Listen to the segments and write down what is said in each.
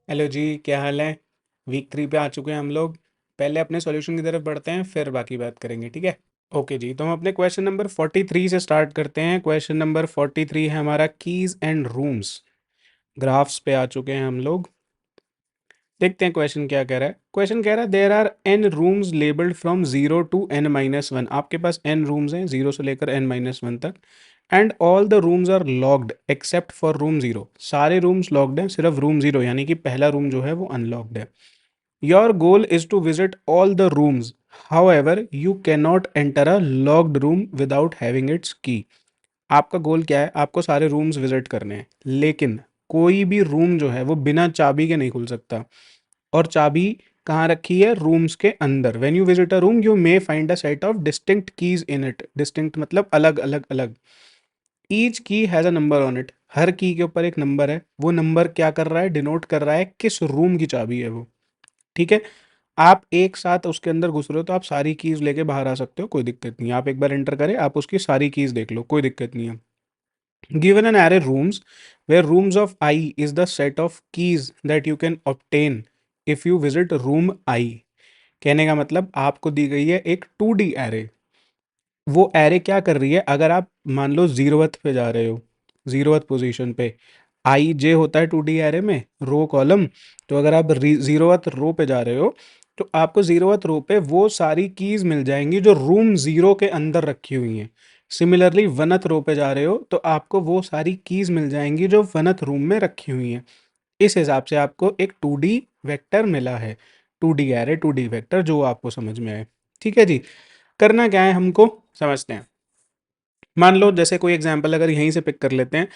Hello जी, क्या हाल है। Week 3 पे आ चुके हैं हम लोग। पहले अपने सॉल्यूशन की तरफ बढ़ते हैं, फिर बाकी बात करेंगे, ठीक है। ओके जी, तो हम अपने क्वेश्चन नंबर 43 से स्टार्ट करते हैं। क्वेश्चन नंबर 43 है हमारा कीज एंड रूम्स। ग्राफ्स पे आ चुके हैं हम लोग। देखते हैं क्वेश्चन क्या कह रहा है। क्वेश्चन कह रहा है there are n rooms labelled from 0 to n-1। आपके पास एन रूम्स हैं 0 से लेकर n-1 तक। And all the rooms are locked except for room 0। सारे रूम्स लॉक्ड हैं, सिर्फ रूम 0 यानी कि पहला रूम जो है वो अनलॉक्ड है। Your goal is to visit all the rooms. However, you cannot enter a locked room without having its key. आपका गोल क्या है? आपको सारे रूम्स विजिट करने हैं, लेकिन कोई भी रूम जो है वो बिना चाबी के नहीं खुल सकता। और चाबी कहाँ रखी है? रूम्स के अंदर। When you visit a room, you may find a set of distinct keys in it. Distinct मतलब अलग अलग अलग। Each key has a number on it. हर की के ऊपर एक नंबर है। वो नंबर क्या कर रहा है? डिनोट कर रहा है किस रूम की चाबी है वो। ठीक है। आप एक साथ उसके अंदर घुस रहे हो तो आप सारी कीज लेके बाहर आ सकते हो, कोई दिक्कत नहीं है। आप एक बार एंटर करें, आप उसकी सारी कीज देख लो, कोई दिक्कत नहीं है। Given an array rooms where rooms of i is the set of keys that you can obtain if you visit room i. कहने का मतलब आपको दी गई है एक 2D एरे। वो एरे क्या कर रही है? अगर आप मान लो जीरोथ पे जा रहे हो, जीरोथ पोजीशन पे, आई जे होता है 2D एरे में रो कॉलम। तो अगर आप जीरोथ रो पे जा रहे हो तो आपको जीरोथ रो पे वो सारी कीज मिल जाएंगी जो रूम 0 के अंदर रखी हुई हैं। सिमिलरली वनथ रो पे जा रहे हो तो आपको वो सारी कीज मिल जाएंगी जो वनथ रूम में रखी हुई हैं। इस हिसाब से आपको एक 2D वेक्टर मिला है। 2D एरे 2D वेक्टर जो आपको समझ में आए। ठीक है जी। करना क्या है हमको, समझते हैं। मान लो जैसे कोई एग्जांपल अगर यहीं से पिक कर लेते हैं।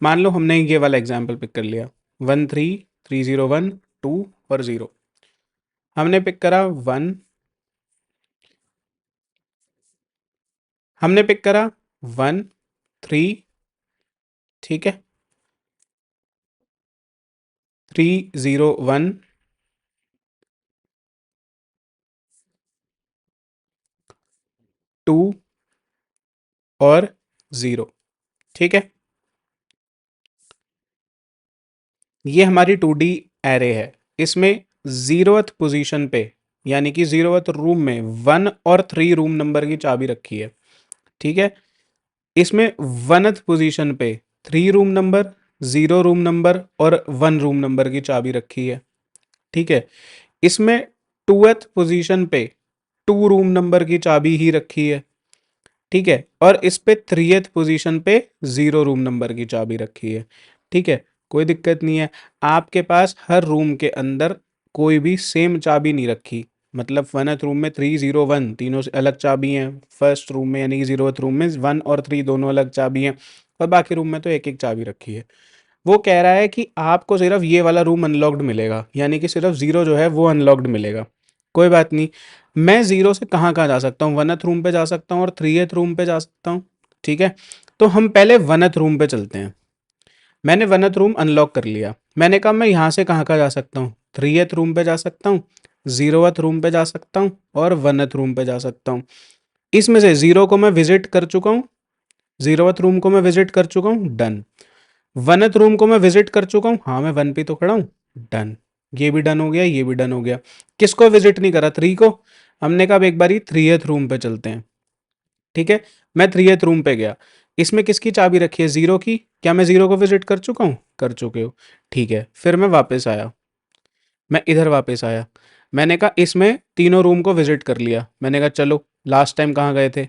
मान लो हमने ये वाला एग्जांपल पिक कर लिया, 1 3 3 0 1 2 और 0। हमने पिक करा 1, हमने पिक करा 1 3, ठीक है, 3 0 1, 2 और 0। ठीक है। ये हमारी 2D एरे है। इसमें जीरोथ पोजीशन पे यानी कि जीरोथ रूम में 1 और 3 रूम नंबर की चाबी रखी है। ठीक है। इसमें वनथ पोजीशन पे 3 रूम नंबर, 0 रूम नंबर और 1 रूम नंबर की चाबी रखी है। ठीक है। इसमें टूथ पोजीशन पे 2 रूम नंबर की चाबी ही रखी है। ठीक है। और इस पे 3th पोजीशन पे 0 रूम नंबर की चाबी रखी है। ठीक है। कोई दिक्कत नहीं है। आपके पास हर रूम के अंदर कोई भी सेम चाबी नहीं रखी। मतलब वनथ रूम में 3 0 1 तीनों से अलग चाबी हैं। फर्स्ट रूम में यानी कि जीरोथ रूम में 1 और 3 दोनों अलग चाबी हैं। और बाकी रूम में तो एक एक चाबी रखी है। वो कह रहा है कि आपको सिर्फ ये वाला रूम अनलॉक्ड मिलेगा, यानी कि सिर्फ 0 जो है वो अनलॉक्ड मिलेगा। कोई बात नहीं। मैं 0 से कहाँ कहाँ जा सकता हूँ? वनथ रूम पे जा सकता हूँ और 3th रूम पे जा सकता हूँ। ठीक है। तो हम पहले वनथ रूम पे चलते हैं। मैंने वनथ रूम अनलॉक कर लिया। मैंने कहा मैं यहाँ से कहाँ कहाँ जा सकता हूँ? 3th रूम पे जा सकता हूँ, 0th रूम पे जा सकता हूँ और वनथ रूम पे जा सकता हूँ। इसमें से 0 को मैं विजिट कर चुका हूँ, 0th रूम को मैं विजिट कर चुका हूँ, डन। वनथ रूम को मैं विजिट कर चुका हूँ, हाँ मैं वन पे तो खड़ा हूँ, डन। ये भी डन हो गया, ये भी डन हो गया। किसको विजिट नहीं करा? 3 को। हमने कहा अब एक बारी 3th रूम पे चलते हैं। ठीक है। मैं 3th रूम पे गया। इसमें किसकी चाबी रखी है? 0 की। क्या मैं 0 को विजिट कर चुका हूँ? कर चुके हो। ठीक है, फिर मैं वापस आया। मैं इधर वापस आया। मैंने कहा इसमें तीनों रूम को विजिट कर लिया। मैंने कहा चलो लास्ट टाइम कहाँ गए थे?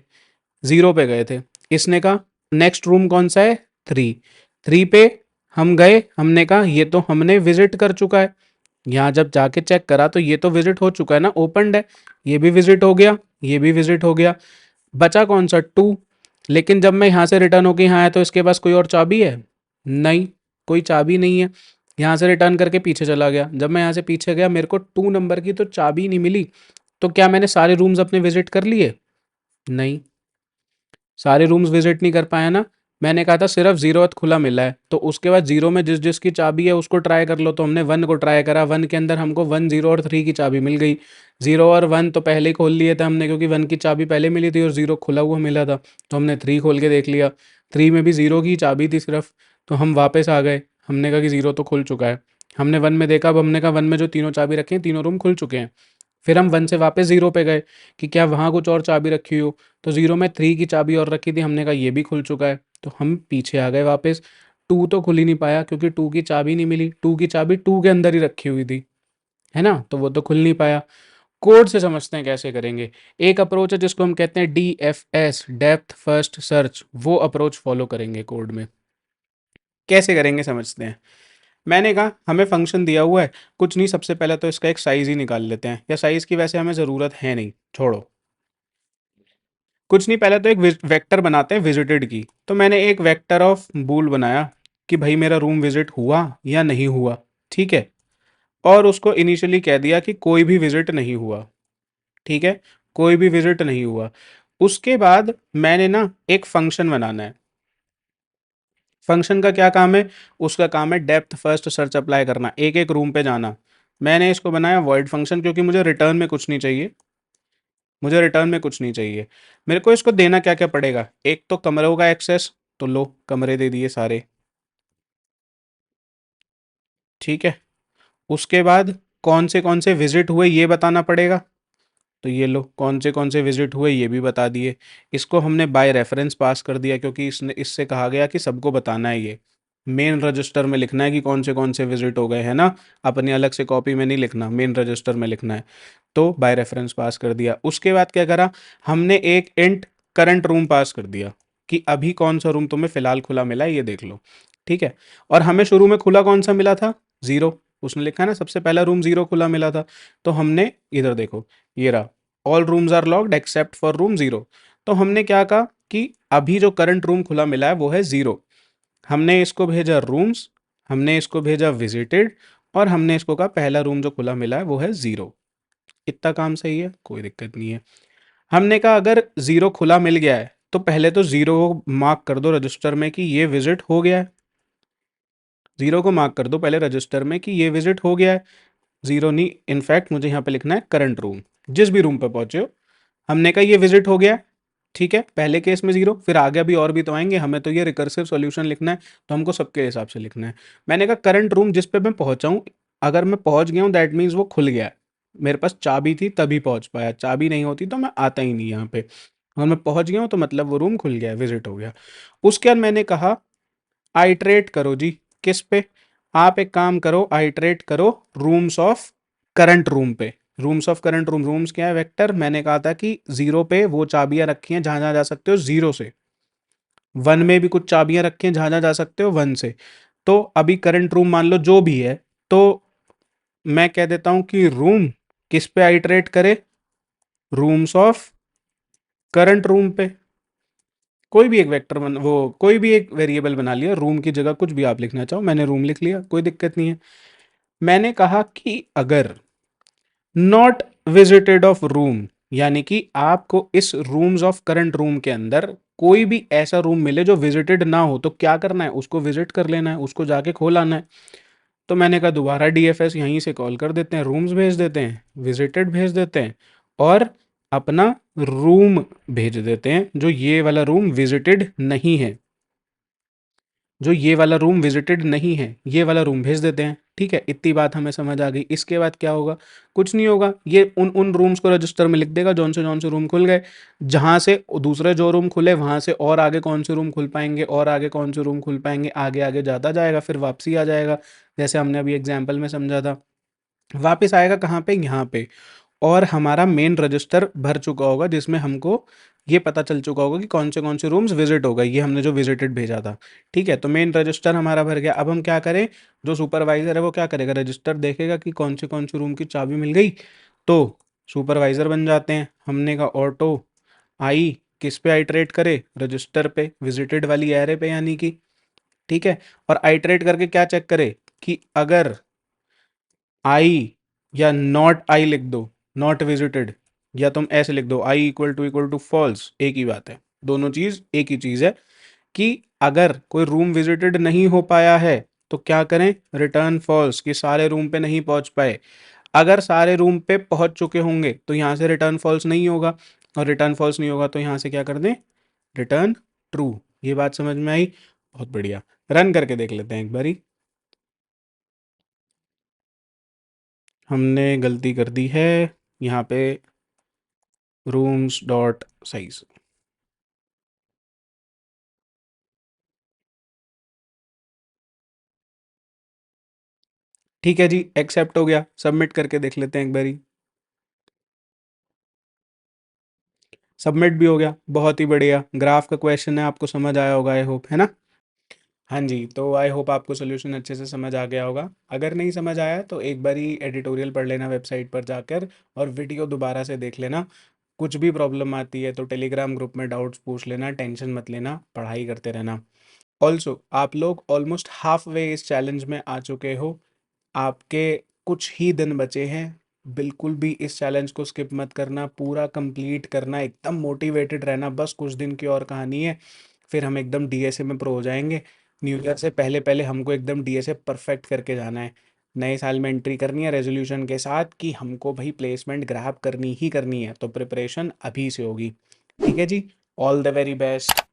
0 पे गए थे। इसने कहा नेक्स्ट रूम कौन सा है? 3। 3 पे हम गए, हमने कहा ये तो हमने विजिट कर चुका है। यहाँ जब जाके चेक करा तो ये तो विजिट हो चुका है ना, ओपनड है। ये भी विजिट हो गया, ये भी विजिट हो गया। बचा कौन सा? 2। लेकिन जब मैं यहाँ से रिटर्न होके यहाँ आया तो इसके पास कोई और चाबी है? नहीं, कोई चाबी नहीं है। यहाँ से रिटर्न करके पीछे चला गया। जब मैं यहाँ से पीछे गया मेरे को 2 नंबर की तो चाबी नहीं मिली। तो क्या मैंने सारे रूम्स अपने विजिट कर लिए? नहीं, सारे रूम्स विजिट नहीं कर पाया ना। मैंने कहा था सिर्फ 0th खुला मिला है, तो उसके बाद 0 में जिस जिसकी चाबी है उसको ट्राई कर लो। तो हमने 1 को ट्राई करा, 1 के अंदर हमको 1 0 और 3 की चाबी मिल गई। 0 और 1 तो पहले ही खोल लिए थे हमने, क्योंकि 1 की चाबी पहले मिली थी और 0 खुला हुआ मिला था। तो हमने 3 खोल के देख लिया। 3 में भी 0 की चाबी थी सिर्फ। तो हम वापस आ गए, हमने कहा कि 0 तो खुल चुका है। हमने वन में देखा, अब हमने कहा वन में जो तीनों चाबी रखे हैं तीनों रूम खुल चुके हैं। फिर हम वन से वापस जीरो पे गए कि क्या वहाँ कुछ और चाबी रखी हो, तो जीरो में थ्री की चाबी और रखी थी, हमने कहा ये भी खुल चुका है। तो हम पीछे आ गए वापस, टू तो खुल ही नहीं पाया क्योंकि टू की चाबी नहीं मिली, टू की चाबी टू के अंदर ही रखी हुई थी, है ना, तो वो तो खुल नहीं पाया। कोड से समझते हैं कैसे करेंगे। एक अप्रोच है जिसको हम कहते हैं DFS, डेप्थ फर्स्ट सर्च, वो अप्रोच फॉलो करेंगे कोड में। कैसे करेंगे समझते हैं। मैंने कहा हमें फंक्शन दिया हुआ है, कुछ नहीं, सबसे पहले तो इसका एक साइज़ ही निकाल लेते हैं, या साइज़ की वैसे हमें ज़रूरत है नहीं, छोड़ो, कुछ नहीं, पहले तो एक वेक्टर बनाते हैं विजिटेड की। तो मैंने एक वेक्टर ऑफ बूल बनाया कि भाई मेरा रूम विजिट हुआ या नहीं हुआ, ठीक है, और उसको इनिशियली कह दिया कि कोई भी विजिट नहीं हुआ, ठीक है, कोई भी विजिट नहीं हुआ। उसके बाद मैंने ना एक फंक्शन बनाना है। फंक्शन का क्या काम है, उसका काम है डेप्थ फर्स्ट सर्च अप्लाई करना, एक एक रूम पे जाना। मैंने इसको बनाया वॉइड फंक्शन क्योंकि मुझे रिटर्न में कुछ नहीं चाहिए, मुझे रिटर्न में कुछ नहीं चाहिए। मेरे को इसको देना क्या क्या पड़ेगा, एक तो कमरों का एक्सेस, तो लो कमरे दे दिए सारे, ठीक है। उसके बाद कौन से विजिट हुए ये बताना पड़ेगा, तो ये लो कौन से विजिट हुए ये भी बता दिए। इसको हमने बाय रेफरेंस पास कर दिया क्योंकि इसने इससे कहा गया कि सबको बताना है, ये मेन रजिस्टर में लिखना है कि कौन से विजिट हो गए, है ना, अपनी अलग से कॉपी में नहीं लिखना, मेन रजिस्टर में लिखना है। तो बाय रेफरेंस पास कर दिया। उसके बाद क्या करा, हमने एक इंट करंट रूम पास कर दिया कि अभी कौन सा रूम तुम्हें फिलहाल खुला मिला है ये देख लो, ठीक है। और हमें शुरू में खुला कौन सा मिला था, जीरो, उसने लिखा है ना सबसे पहला रूम जीरो खुला मिला था। तो हमने इधर देखो, ये रहा, all rooms are locked except for room zero. तो हमने क्या कहा कि अभी जो करंट रूम खुला मिला है वो है जीरो। हमने इसको भेजा रूम्स, हमने इसको भेजा विजिटेड, और हमने इसको कहा पहला रूम जो खुला मिला है वो है जीरो। इतना काम सही है, कोई दिक्कत नहीं है। हमने कहा अगर जीरो खुला मिल गया है तो पहले तो जीरो को मार्क कर दो रजिस्टर में कि ये विजिट हो गया है, जीरो को मार्क कर दो पहले रजिस्टर में कि ये विजिट हो गया है। जीरो नहीं, इनफैक्ट मुझे यहाँ पे लिखना है करंट रूम, जिस भी रूम पे पहुंचे हो। हमने कहा ये विजिट हो गया, ठीक है, पहले केस में जीरो, फिर आगे भी और भी तो आएंगे, हमें तो ये रिकर्सिव सॉल्यूशन लिखना है, तो हमको सबके हिसाब से लिखना है। मैंने कहा करंट रूम जिस पे मैं पहुंचा हूँ, अगर मैं पहुंच गया हूँ दैट मीन्स वो खुल गया है, मेरे पास चाबी थी तभी पहुंच पाया, चाबी नहीं होती तो मैं आता ही नहीं यहाँ पे। अगर मैं पहुंच गया हूँ तो मतलब वो रूम खुल गया है, विजिट हो गया। उसके बाद मैंने कहा आइटरेट करो जी, किस पे, आप एक काम करो, आइटरेट करो रूम्स ऑफ करंट रूम पे। Rooms of current room, rooms क्या है, वेक्टर, मैंने कहा था कि जीरो पे वो चाबियां रखी हैं जहां जहां जा सकते हो जीरो से, वन में भी कुछ चाबियां रखी हैं जहां जहां जा सकते हो वन से। तो अभी करंट रूम मान लो जो भी है, तो मैं कह देता हूं कि रूम किस पे आइटरेट करे, रूम्स ऑफ करंट रूम पे। कोई भी एक वेक्टर बन वो कोई भी एक वेरिएबल बना लिया, रूम की जगह कुछ भी आप लिखना चाहो, मैंने रूम लिख लिया, कोई दिक्कत नहीं है। मैंने कहा कि अगर नॉट विजिटेड ऑफ रूम, यानी कि आपको इस रूम्स ऑफ करंट रूम के अंदर कोई भी ऐसा रूम मिले जो विजिटेड ना हो, तो क्या करना है, उसको विजिट कर लेना है, उसको जाके खोल आना है। तो मैंने कहा दोबारा DFS यहीं से कॉल कर देते हैं, रूम्स भेज देते हैं, विजिटेड भेज देते हैं, और अपना रूम भेज देते हैं जो ये वाला रूम विजिटेड नहीं है, जो ये वाला रूम विजिटेड नहीं है, ये वाला रूम भेज देते हैं, ठीक है। इतनी बात हमें समझ आ गई। इसके बाद क्या होगा, कुछ नहीं होगा, ये उन उन रूम्स को रजिस्टर में लिख देगा जौन से रूम खुल गए, जहाँ से दूसरे जो रूम खुले वहाँ से और आगे कौन से रूम खुल पाएंगे, और आगे कौन से रूम खुल पाएंगे, आगे आगे जाता जाएगा, फिर वापसी आ जाएगा, जैसे हमने अभी एग्जाम्पल में समझा था। वापस आएगा कहाँ पे, यहाँ पे, और हमारा मेन रजिस्टर भर चुका होगा जिसमें हमको ये पता चल चुका होगा कि कौन से रूम्स विजिट हो गए, ये हमने जो विजिटेड भेजा था, ठीक है। तो मेन रजिस्टर हमारा भर गया। अब हम क्या करें, जो सुपरवाइजर है वो क्या करेगा, रजिस्टर देखेगा कि कौन से रूम की चाबी मिल गई, तो सुपरवाइजर बन जाते हैं। हमने का ऑटो आई किस पे आइटरेट करे, रजिस्टर पे, विजिटेड वाली एरे पे यानी कि, ठीक है। और आइटरेट करके क्या चेक करे कि अगर आई या नॉट आई लिख दो, नॉट विजिटेड, या तुम ऐसे लिख दो आई इक्वल टू फॉल्स, एक ही बात है, दोनों चीज एक ही चीज है, कि अगर कोई रूम विजिटेड नहीं हो पाया है तो क्या करें, रिटर्न फॉल्स, कि सारे रूम पे नहीं पहुंच पाए। अगर सारे रूम पे पहुंच चुके होंगे तो यहाँ से रिटर्न फॉल्स नहीं होगा, और रिटर्न फॉल्स नहीं होगा तो यहाँ से क्या कर दें, रिटर्न ट्रू। ये बात समझ में आई, बहुत बढ़िया। रन करके देख लेते हैं एक बारी। हमने गलती कर दी है यहाँ पे, रूम्स डॉट साइज। ठीक है जी, एक्सेप्ट हो गया। सबमिट करके देख लेते हैं एक बारी। सबमिट भी हो गया, बहुत ही बढ़िया। ग्राफ का क्वेश्चन है, आपको समझ आया होगा आई होप, है ना? हाँ जी, तो आई होप आपको सोल्यूशन अच्छे से समझ आ गया होगा। अगर नहीं समझ आया तो एक बारी एडिटोरियल पढ़ लेना वेबसाइट पर जाकर, और वीडियो दोबारा से देख लेना। कुछ भी प्रॉब्लम आती है तो टेलीग्राम ग्रुप में डाउट्स पूछ लेना, टेंशन मत लेना, पढ़ाई करते रहना। ऑल्सो आप लोग ऑलमोस्ट हाफ वे इस चैलेंज में आ चुके हो। आपके कुछ ही दिन बचे हैं। बिल्कुल भी इस चैलेंज को स्किप मत करना, पूरा कंप्लीट करना, एकदम मोटिवेटेड रहना। बस कुछ दिन की और कहानी है, फिर हम एकदम डीएसए में प्रो हो जाएंगे। न्यू ईयर से पहले पहले हमको एकदम डीएसए परफेक्ट करके जाना है। नए साल में एंट्री करनी है रेजोल्यूशन के साथ कि हमको भाई प्लेसमेंट ग्रैब करनी ही करनी है, तो प्रिपरेशन अभी से होगी। ठीक है जी, ऑल द वेरी बेस्ट।